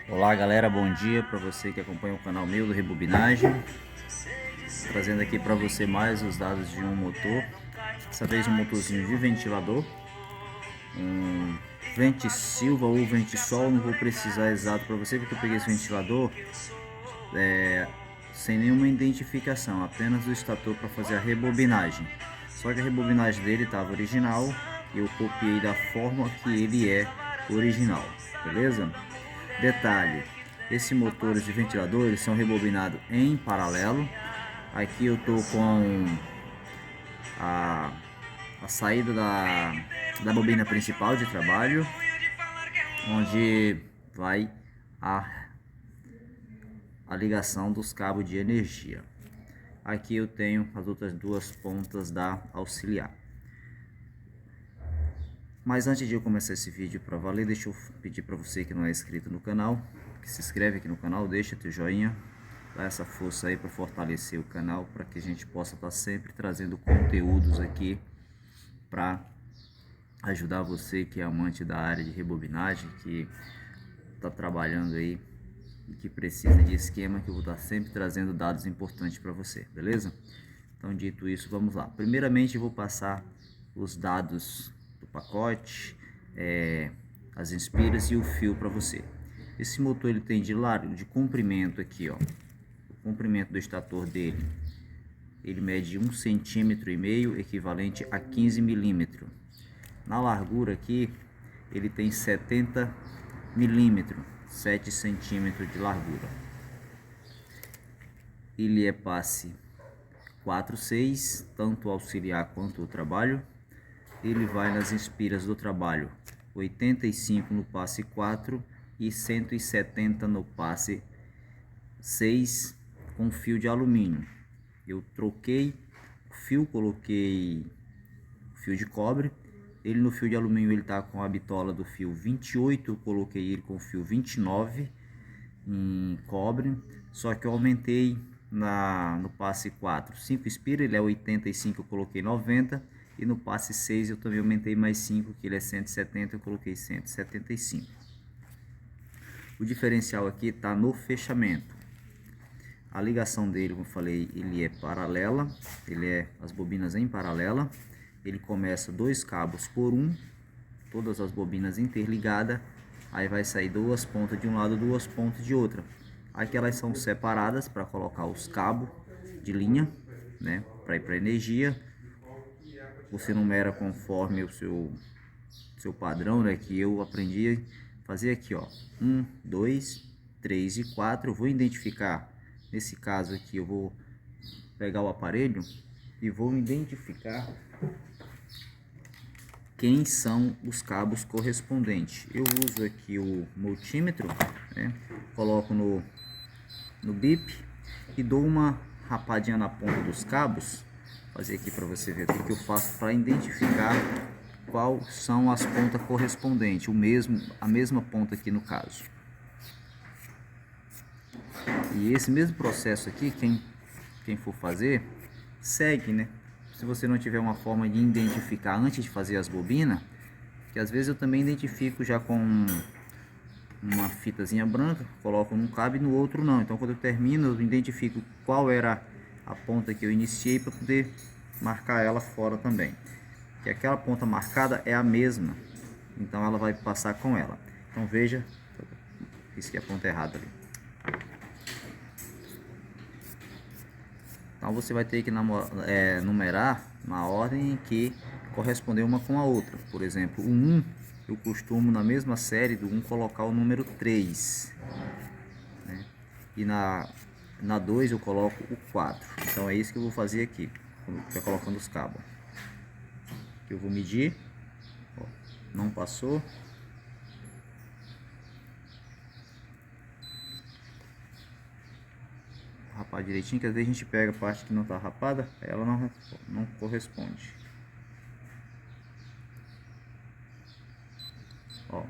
Olá galera, bom dia para você que acompanha o canal meu do Rebobinagem, trazendo aqui para você mais os dados de um motor, dessa vez um motorzinho de ventilador, um Ventisilva ou Ventisol, não vou precisar exato para você porque eu peguei esse ventilador sem nenhuma identificação, apenas o estator para fazer a rebobinagem, só que a rebobinagem dele estava original e eu copiei da forma que ele é original, beleza? Detalhe, esses motores de ventiladores são rebobinados em paralelo. Aqui eu tô com a, a saída da bobina principal de trabalho, onde vai a ligação dos cabos de energia. Aqui eu tenho as outras duas pontas da auxiliar. Mas antes de eu começar esse vídeo para valer, deixa eu pedir para você que não é inscrito no canal, que se inscreve aqui no canal, deixa teu joinha, dá essa força aí para fortalecer o canal, para que a gente possa estar sempre trazendo conteúdos aqui para ajudar você que é amante da área de rebobinagem, que está trabalhando aí e que precisa de esquema, que eu vou estar sempre trazendo dados importantes para você, beleza? Então, dito isso, vamos lá. Primeiramente eu vou passar os dados do pacote, as inspiras e o fio para você. Esse motor ele tem de largo, de comprimento aqui, ó, o comprimento do estator dele, ele mede 1,5 cm, equivalente a 15 milímetros. Na largura aqui, ele tem 70 milímetros, 7 centímetros de largura. Ele é passe 4/6, tanto auxiliar quanto o trabalho. Ele vai nas inspiras do trabalho 85 no passe 4 e 170 no passe 6 com fio de alumínio. Eu troquei o fio, coloquei fio de cobre. Ele no fio de alumínio ele tá com a bitola do fio 28, eu coloquei ele com fio 29 em cobre, só que eu aumentei no passe 4 5 espira, ele é 85, eu coloquei 90, e no passe 6 eu também aumentei mais 5, que ele é 170, eu coloquei 175. O diferencial aqui está no fechamento. A ligação dele, como eu falei, ele é paralela, ele é as bobinas em paralela. Ele começa 2 cabos por um, todas as bobinas interligadas, aí vai sair 2 pontas de um lado, 2 pontas de outra. Aqui elas são separadas para colocar os cabos de linha, né, para ir para energia. Você numera conforme o seu padrão, né, que eu aprendi a fazer aqui, ó, 1, 2, 3 e 4. Eu vou identificar, nesse caso aqui eu vou pegar o aparelho e vou identificar quem são os cabos correspondentes. Eu uso aqui o multímetro, né? Coloco no bip e dou uma rapadinha na ponta dos cabos. Vou fazer aqui para você ver o que eu faço para identificar qual são as pontas correspondentes, a mesma ponta aqui no caso. E esse mesmo processo aqui, quem for fazer, segue, né? Se você não tiver uma forma de identificar antes de fazer as bobinas, que às vezes eu também identifico já com uma fitazinha branca, coloco num cabo e no outro não. Então quando eu termino, eu identifico qual era a ponta que eu iniciei para poder marcar ela fora também. Que aquela ponta marcada é a mesma, então ela vai passar com ela. Então veja, risquei a ponta errada ali. Então você vai ter que numerar na ordem que corresponder uma com a outra. Por exemplo, o 1, eu costumo na mesma série do 1 colocar o número 3, né? E na 2 eu coloco o 4. Então é isso que eu vou fazer aqui, quando eu estiver colocando os cabos. Que eu vou medir, ó, não passou. Rapar direitinho, que às vezes a gente pega a parte que não está rapada, ela não corresponde. Ó,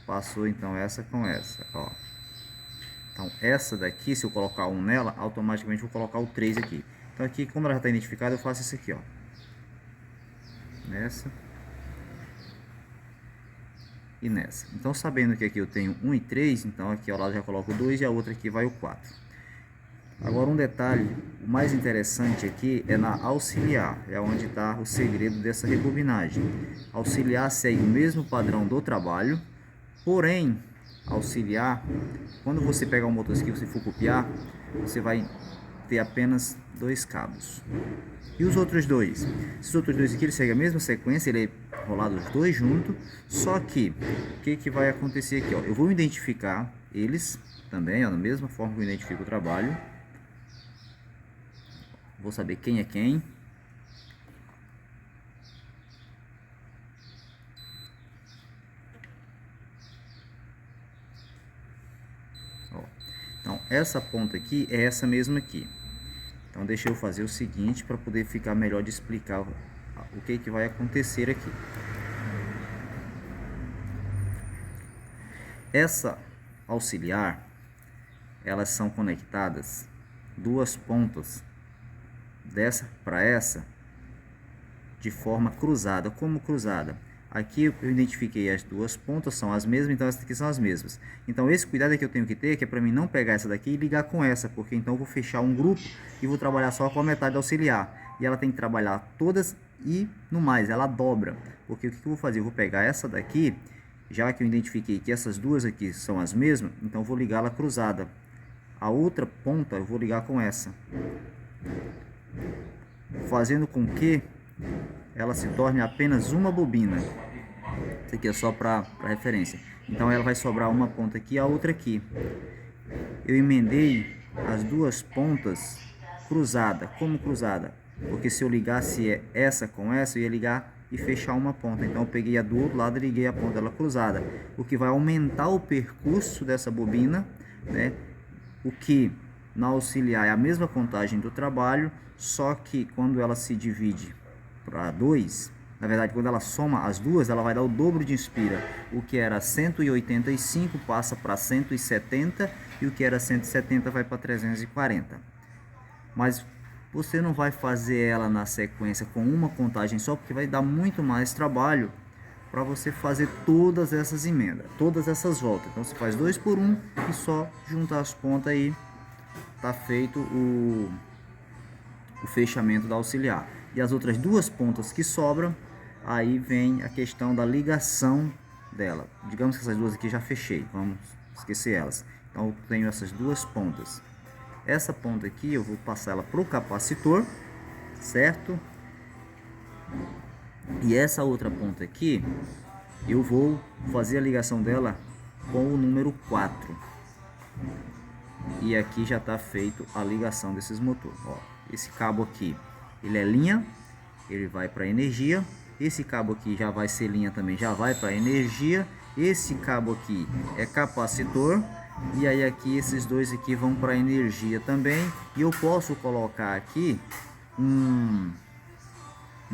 passou então essa com essa, ó. Então essa daqui, se eu colocar um nela, automaticamente vou colocar o 3 aqui. Então aqui, como ela já está identificada, eu faço isso aqui, ó. Nessa. e nessa. Então, sabendo que aqui eu tenho 1 e 3, então aqui ao lado já coloco 2 e a outra aqui vai o 4. Agora um detalhe, o mais interessante aqui é na auxiliar, é onde está o segredo dessa rebobinagem. Auxiliar segue o mesmo padrão do trabalho, porém, auxiliar, quando você pegar um motor aqui e você for copiar, você vai ter apenas 2 cabos. E os outros dois? Esses outros dois aqui, eles seguem a mesma sequência, ele é rolado os dois juntos, só que, o que vai acontecer aqui? Ó? Eu vou identificar eles também, ó, da mesma forma que eu identifico o trabalho. Vou saber quem é quem. Ó. Então, essa ponta aqui é essa mesma aqui. Então, deixa eu fazer o seguinte para poder ficar melhor de explicar o que vai acontecer aqui. Essa auxiliar, elas são conectadas, duas pontas, dessa para essa, de forma cruzada. Como cruzada? Aqui eu identifiquei as duas pontas, são as mesmas, então essas aqui são as mesmas. Então esse cuidado é que eu tenho que ter, que é para mim não pegar essa daqui e ligar com essa, porque então eu vou fechar um grupo e vou trabalhar só com a metade auxiliar. E ela tem que trabalhar todas e no mais, ela dobra. Porque o que eu vou fazer? Eu vou pegar essa daqui, já que eu identifiquei que essas duas aqui são as mesmas, então eu vou ligá-la cruzada. A outra ponta eu vou ligar com essa, fazendo com que ela se torne apenas uma bobina. Isso aqui é só para referência. Então ela vai sobrar uma ponta aqui e a outra aqui. Eu emendei as duas pontas cruzada. Como cruzada? Porque se eu ligasse essa com essa, eu ia ligar e fechar uma ponta. Então eu peguei a do outro lado e liguei a ponta dela cruzada. O que vai aumentar o percurso dessa bobina, né? O que na auxiliar é a mesma contagem do trabalho, só que quando ela se divide para 2, na verdade quando ela soma as duas, ela vai dar o dobro de inspira. O que era 185 passa para 170 e o que era 170 vai para 340. Mas você não vai fazer ela na sequência com uma contagem só, porque vai dar muito mais trabalho para você fazer todas essas emendas, todas essas voltas. Então você faz 2 por 1 e só juntar as pontas aí, tá feito o fechamento da auxiliar. E as outras duas pontas que sobram, aí vem a questão da ligação dela. Digamos que essas duas aqui já fechei, vamos esquecer elas. Então eu tenho essas duas pontas. Essa ponta aqui eu vou passar ela para o capacitor, certo? E essa outra ponta aqui, eu vou fazer a ligação dela com o número 4. E aqui já está feito a ligação desses motores. Ó, esse cabo aqui, ele é linha, ele vai para energia. Esse cabo aqui já vai ser linha também, já vai para energia. Esse cabo aqui é capacitor. E aí aqui esses dois aqui vão para energia também. E eu posso colocar aqui um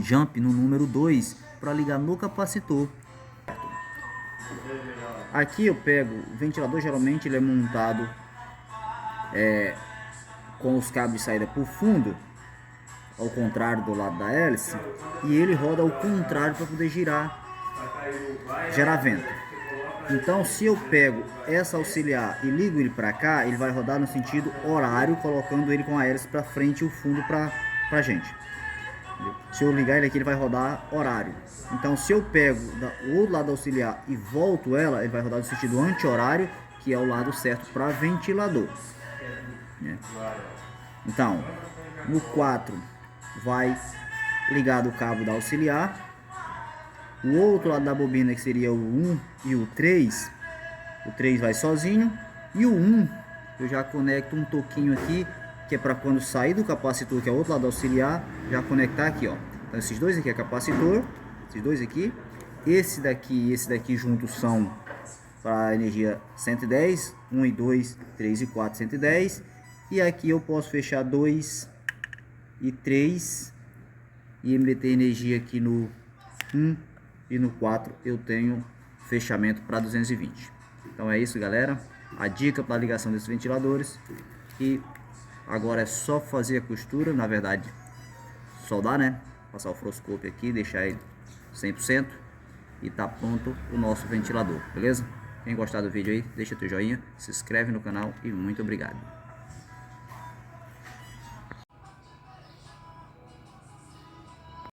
jump no número 2 para ligar no capacitor. Aqui eu pego o ventilador, geralmente ele é montado com os cabos de saída por fundo, ao contrário do lado da hélice, e ele roda ao contrário para poder gerar vento. Então se eu pego essa auxiliar e ligo ele para cá, ele vai rodar no sentido horário, colocando ele com a hélice para frente e o fundo para gente. Se eu ligar ele aqui, ele vai rodar horário. Então se eu pego o outro lado auxiliar e volto ela, ele vai rodar no sentido anti-horário, que é o lado certo para ventilador. Então no 4 vai ligado o cabo da auxiliar. O outro lado da bobina, que seria o 1 e o 3 vai sozinho. E o 1 eu já conecto um toquinho aqui, que é para quando sair do capacitor, que é o outro lado auxiliar, já conectar aqui, ó. Então esses dois aqui é capacitor, esses dois aqui, esse daqui e esse daqui juntos são para energia 110, 1 e 2, 3 e 4, 110. E aqui eu posso fechar 2 e 3 e meter energia aqui no 1 e no 4 eu tenho fechamento para 220. Então é isso, galera, a dica para a ligação desses ventiladores. E agora é só fazer a costura, na verdade soldar, né, passar o fluoroscópio aqui, deixar ele 100%, e tá pronto o nosso ventilador, beleza? Quem gostar do vídeo aí, deixa teu joinha, se inscreve no canal e muito obrigado.